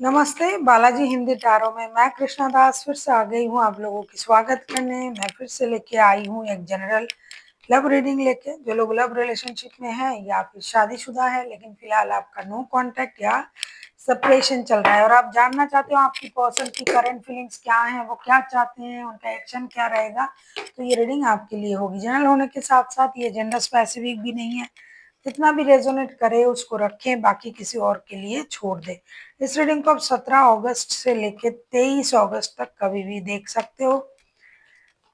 नमस्ते, बालाजी हिंदी टैरो में मैं कृष्णा दास फिर से आ गई हूँ आप लोगों की स्वागत करने। मैं फिर से लेके आई हूँ एक जनरल लव रीडिंग लेके। जो लोग लव रिलेशनशिप में हैं या फिर शादीशुदा है लेकिन फिलहाल आपका नो कांटेक्ट या सेपरेशन चल रहा है और आप जानना चाहते हो आपकी पर्सन की करंट फीलिंग्स क्या है, वो क्या चाहते हैं, उनका एक्शन क्या रहेगा, तो ये रीडिंग आपके लिए होगी। जनरल होने के साथ साथ ये जेंडर स्पेसिफिक भी नहीं है। जितना भी रेजोनेट करे उसको रखें, बाकी किसी और के लिए छोड़ दें। इस रीडिंग को आप 17 अगस्त से लेकर 23 अगस्त तक कभी भी देख सकते हो।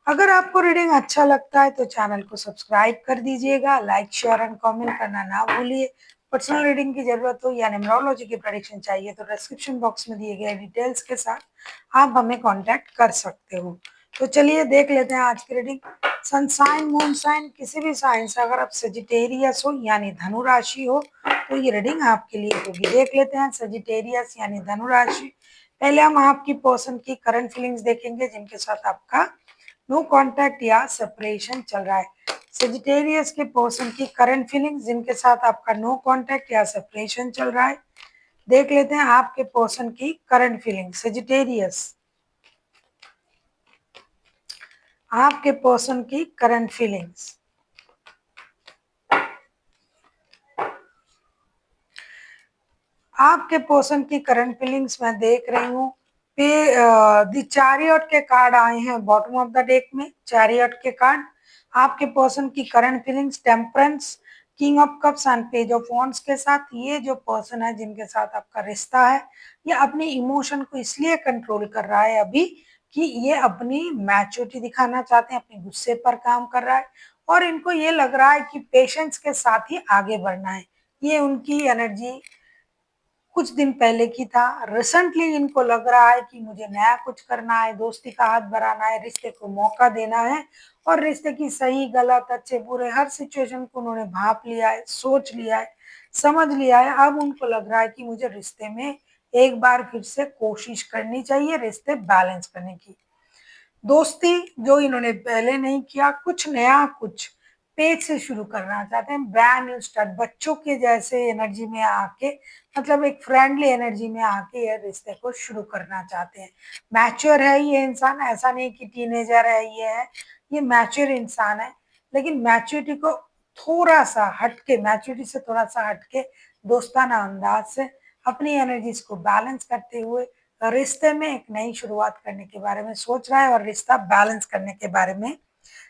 अगर आपको रीडिंग अच्छा लगता है तो चैनल को सब्सक्राइब कर दीजिएगा, लाइक शेयर एंड कमेंट करना ना भूलिए। पर्सनल रीडिंग की जरूरत हो या न्यूमरोलॉजी की प्रेडिक्शन चाहिए तो डिस्क्रिप्शन बॉक्स में दिए गए डिटेल्स के साथ आप हमें कांटेक्ट कर सकते हो। तो चलिए देख लेते हैं आज की reading. Sun sign, moon sign, किसी भी साइन से अगर आप सजिटेरियस हो यानी धनु राशि हो तो ये रीडिंग आपके लिए होगी। देख लेते हैं सजिटेरियस यानी धनु राशि। पहले हम आपकी पर्सन की करंट फीलिंग्स देखेंगे जिनके साथ आपका नो कांटेक्ट या सेपरेशन चल रहा है। सेजिटेरियस के पर्सन की करंट फीलिंग्स जिनके साथ आपका नो कांटेक्ट या सेपरेशन चल रहा है। देख लेते हैं आपके पर्सन की करंट फीलिंग। सेजिटेरियस, आपके पर्सन की करंट फीलिंग्स। आपके पर्सन की करंट फीलिंग्स मैं देख रही हूँ पे द चैरियट के कार्ड आए हैं बॉटम ऑफ द डेक में। चैरियट के कार्ड आपके पर्सन की current feelings, temperance, king of cups and page of wands के साथ। ये जो पर्सन है जिनके साथ आपका रिश्ता है ये अपनी इमोशन को इसलिए कंट्रोल कर रहा है अभी कि ये अपनी मैच्योरिटी दिखाना चाहते हैं, अपने गुस्से पर काम कर रहा है और इनको ये लग रहा है कि पेशेंस के साथ ही आगे बढ़ना है। ये उनकी एनर्जी कुछ दिन पहले की था। रिसेंटली इनको लग रहा है कि मुझे नया कुछ करना है, दोस्ती का हाथ बढ़ाना है, रिश्ते को मौका देना है और रिश्ते की सही गलत अच्छे बुरे हर सिचुएशन को उन्होंने भाप लिया है, सोच लिया है, समझ लिया है। अब उनको लग रहा है कि मुझे रिश्ते में एक बार फिर से कोशिश करनी चाहिए रिश्ते बैलेंस करने की। दोस्ती जो इन्होंने पहले नहीं किया, कुछ नया, कुछ पेज से शुरू करना चाहते हैं, ब्रांड न्यू स्टार्ट, बच्चों के जैसे एनर्जी में आके, मतलब एक फ्रेंडली एनर्जी में आके ये रिश्ते को शुरू करना चाहते हैं। मैच्योर है ये इंसान, ऐसा नहीं कि टीनेजर है ये मैच्योर इंसान है, लेकिन मैच्योरिटी को थोड़ा सा हटके, मैच्योरिटी से थोड़ा सा हटके दोस्ताना अंदाज से अपनी एनर्जीज को बैलेंस करते हुए रिश्ते में एक नई शुरुआत करने के बारे में सोच रहा है और रिश्ता बैलेंस करने के बारे में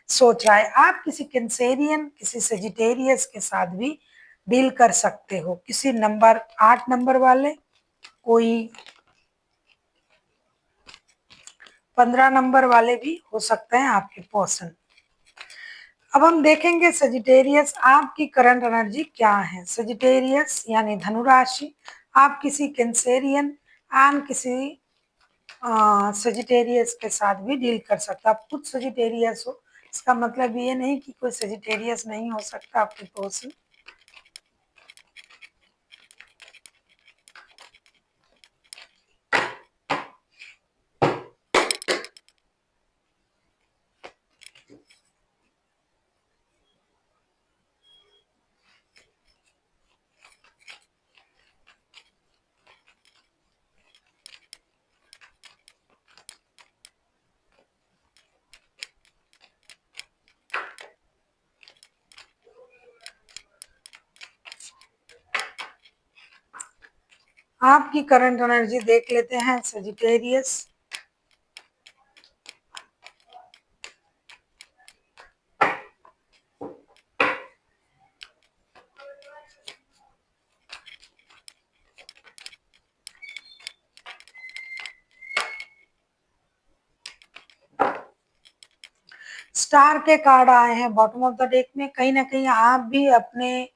सोच रहा है। आप किसी कैंसेरियन, किसी सेजिटेरियस के साथ भी डील कर सकते हो। किसी नंबर 8 नंबर वाले, कोई 15 नंबर वाले भी हो सकते हैं आपके पर्सन। अब हम देखेंगे सजिटेरियस आपकी करंट एनर्जी क्या है। सजिटेरियस यानी धनु राशि, आप किसी कैंसेरियन एंड किसी सजिटेरियस के साथ भी डील कर सकता। आप खुद सजिटेरियस हो इसका मतलब ये नहीं कि कोई सजिटेरियस नहीं हो सकता आपके पर्सन। आपकी करंट एनर्जी देख लेते हैं सजिटेरियस। स्टार के कार्ड आए हैं बॉटम ऑफ द डेक में। कहीं ना कहीं आप भी अपने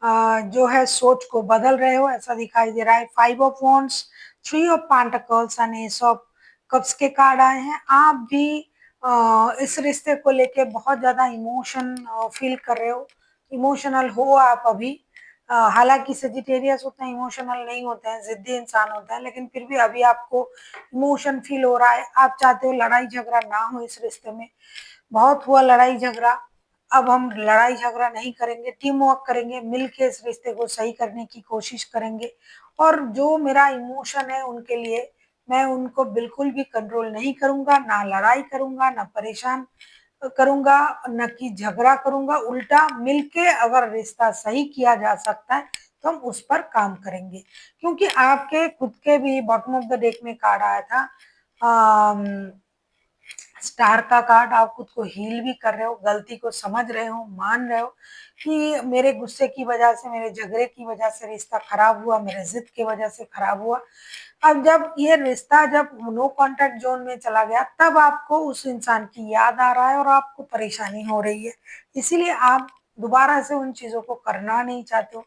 जो है सोच को बदल रहे हो ऐसा दिखाई दे रहा है। 5 of wands, 3 of pentacles and S of cups के कार्ड आए हैं। आप भी इस रिश्ते को लेके बहुत ज्यादा इमोशन फील कर रहे हो, इमोशनल हो आप अभी। हालांकि सेजिटेरियस उतना इमोशनल नहीं होते हैं, जिद्दी इंसान होता है, लेकिन फिर भी अभी आपको इमोशन फील हो रहा है। आप चाहते हो लड़ाई झगड़ा ना हो इस रिश्ते में। बहुत हुआ लड़ाई झगड़ा, अब हम लड़ाई झगड़ा नहीं करेंगे, टीम वर्क करेंगे, मिलके इस रिश्ते को सही करने की कोशिश करेंगे और जो मेरा इमोशन है उनके लिए मैं उनको बिल्कुल भी कंट्रोल नहीं करूंगा, ना लड़ाई करूंगा, ना परेशान करूंगा, न कि झगड़ा करूंगा। उल्टा मिलके अगर रिश्ता सही किया जा सकता है तो हम उस पर काम करेंगे। क्योंकि आपके खुद के भी बॉटम ऑफ द डेक में कार्ड आया था स्टार का कार्ड। आप खुद को हील भी कर रहे हो, गलती को समझ रहे हो, मान रहे हो कि मेरे गुस्से की वजह से, मेरे झगड़े की वजह से रिश्ता खराब हुआ, मेरे जिद की वजह से खराब हुआ। अब जब ये रिश्ता जब नो कांटेक्ट जोन में चला गया तब आपको उस इंसान की याद आ रहा है और आपको परेशानी हो रही है। इसीलिए आप दोबारा से उन चीजों को करना नहीं चाहते हो।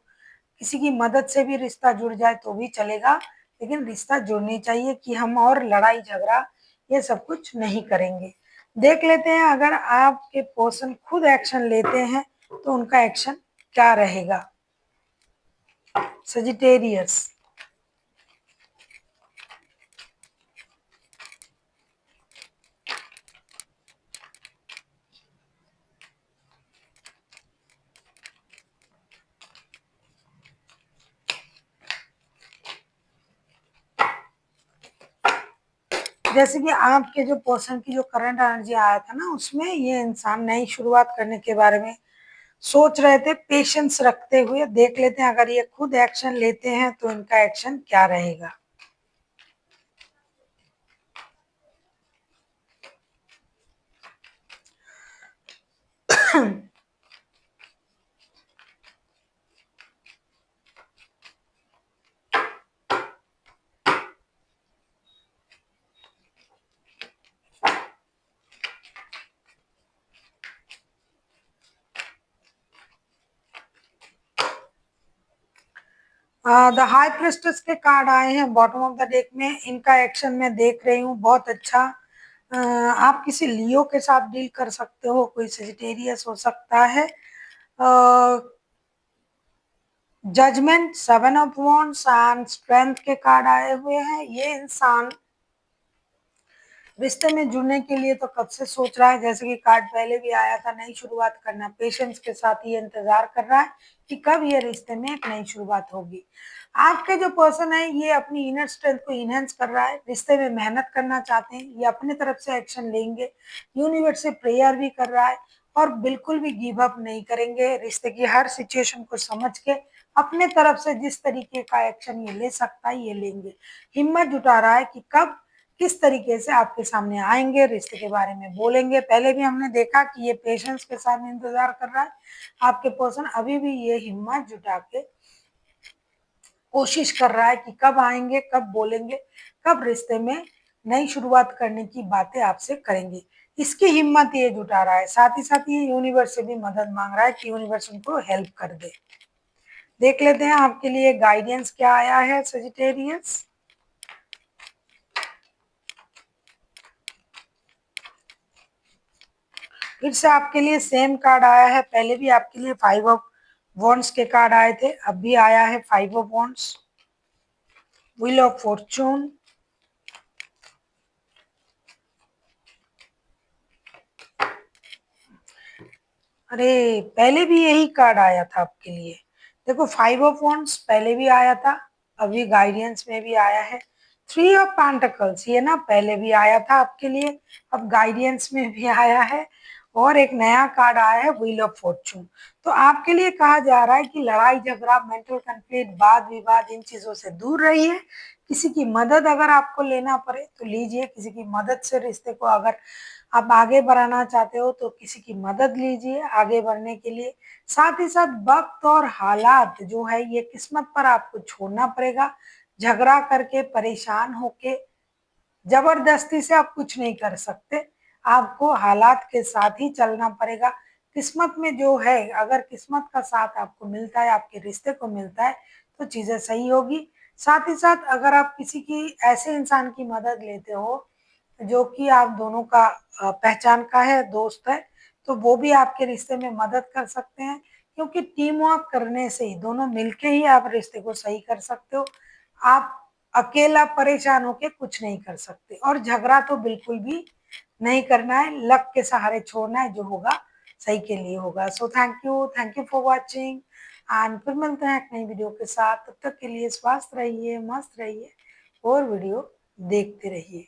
किसी की मदद से भी रिश्ता जुड़ जाए तो भी चलेगा, लेकिन रिश्ता जुड़नी चाहिए कि हम और लड़ाई झगड़ा ये सब कुछ नहीं करेंगे। देख लेते हैं अगर आपके पर्सन खुद एक्शन लेते हैं तो उनका एक्शन क्या रहेगा। सजिटेरियस, जैसे कि आपके जो पर्सन की जो करंट एनर्जी आया था ना उसमें ये इंसान नई शुरुआत करने के बारे में सोच रहे थे, पेशेंस रखते हुए। देख लेते हैं अगर ये खुद एक्शन लेते हैं तो इनका एक्शन क्या रहेगा। द हाई प्रेस्टेस के कार्ड आए हैं बॉटम ऑफ द डेक में। इनका एक्शन मैं देख रही हूँ बहुत अच्छा। आप किसी लियो के साथ डील कर सकते हो, कोई सेजिटेरियस हो सकता है। Judgement, seven of wands and strength के कार्ड आए हुए हैं। ये इंसान रिश्ते में जुड़ने के लिए तो कब से सोच रहा है, जैसे कि कार्ड पहले भी आया था, नई शुरुआत करना। पेशेंस के साथ ये इंतजार कर रहा है कि कब ये रिश्ते में एक नई शुरुआत होगी। आपके जो पर्सन है ये अपनी इनर स्ट्रेंथ को इनहेंस कर रहा है, रिश्ते में मेहनत करना चाहते हैं, ये अपनी तरफ से एक्शन लेंगे, यूनिवर्स से प्रेयर भी कर रहा है और बिल्कुल भी गिव अप नहीं करेंगे। रिश्ते की हर सिचुएशन को समझ के अपने तरफ से जिस तरीके का एक्शन ये ले सकता है ये लेंगे। हिम्मत जुटा रहा है कि कब किस तरीके से आपके सामने आएंगे, रिश्ते के बारे में बोलेंगे। पहले भी हमने देखा कि ये पेशेंस के साथ इंतजार कर रहा है। आपके पर्सन अभी भी ये हिम्मत जुटा के कोशिश कर रहा है कि कब आएंगे, कब बोलेंगे, कब रिश्ते में नई शुरुआत करने की बातें आपसे करेंगे। इसकी हिम्मत ये जुटा रहा है। साथ ही साथ ये यूनिवर्स से भी मदद मांग रहा है कि यूनिवर्स उनको हेल्प कर दे। देख लेते हैं आपके लिए गाइडेंस क्या आया है सजिटेरियस। फिर से आपके लिए सेम कार्ड आया है। पहले भी आपके लिए फाइव ऑफ वॉन्ड्स के कार्ड आए थे, अब भी आया है five of wands, wheel of Fortune, अरे पहले भी यही कार्ड आया था आपके लिए। देखो फाइव ऑफ वॉन्ड्स पहले भी आया था, अभी गाइडेंस में भी आया है। थ्री ऑफ पेंटिकल्स ये ना पहले भी आया था आपके लिए, अब गाइडेंस में भी आया है। और एक नया कार्ड आया है व्हील ऑफ फॉर्चून। तो आपके लिए कहा जा रहा है कि लड़ाई झगड़ा, मेंटल कन्फ्लिक्ट, वाद विवाद, इन चीजों से दूर रहिए। किसी की मदद अगर आपको लेना पड़े तो लीजिए, किसी की मदद से रिश्ते को अगर आप आगे बढ़ाना चाहते हो तो किसी की मदद लीजिए आगे बढ़ने के लिए। साथ ही साथ वक्त और हालात जो है ये किस्मत पर आपको छोड़ना पड़ेगा। झगड़ा करके, परेशान होके, जबरदस्ती से आप कुछ नहीं कर सकते। आपको हालात के साथ ही चलना पड़ेगा। किस्मत में जो है, अगर किस्मत का साथ आपको मिलता है, आपके रिश्ते को मिलता है तो चीजें सही होगी। साथ ही साथ अगर आप किसी की ऐसे इंसान की मदद लेते हो जो कि आप दोनों का पहचान का है, दोस्त है, तो वो भी आपके रिश्ते में मदद कर सकते हैं। क्योंकि टीम वर्क करने से ही, दोनों मिलके ही आप रिश्ते को सही कर सकते हो। आप अकेला परेशान होके कुछ नहीं कर सकते। और झगड़ा तो बिल्कुल भी नहीं करना है, लक के सहारे छोड़ना है, जो होगा सही के लिए होगा। So thank you for watching. And फिर मिलते हैं एक नई वीडियो के साथ। तब तक के लिए स्वस्थ रहिए, मस्त रहिए और वीडियो देखते रहिए।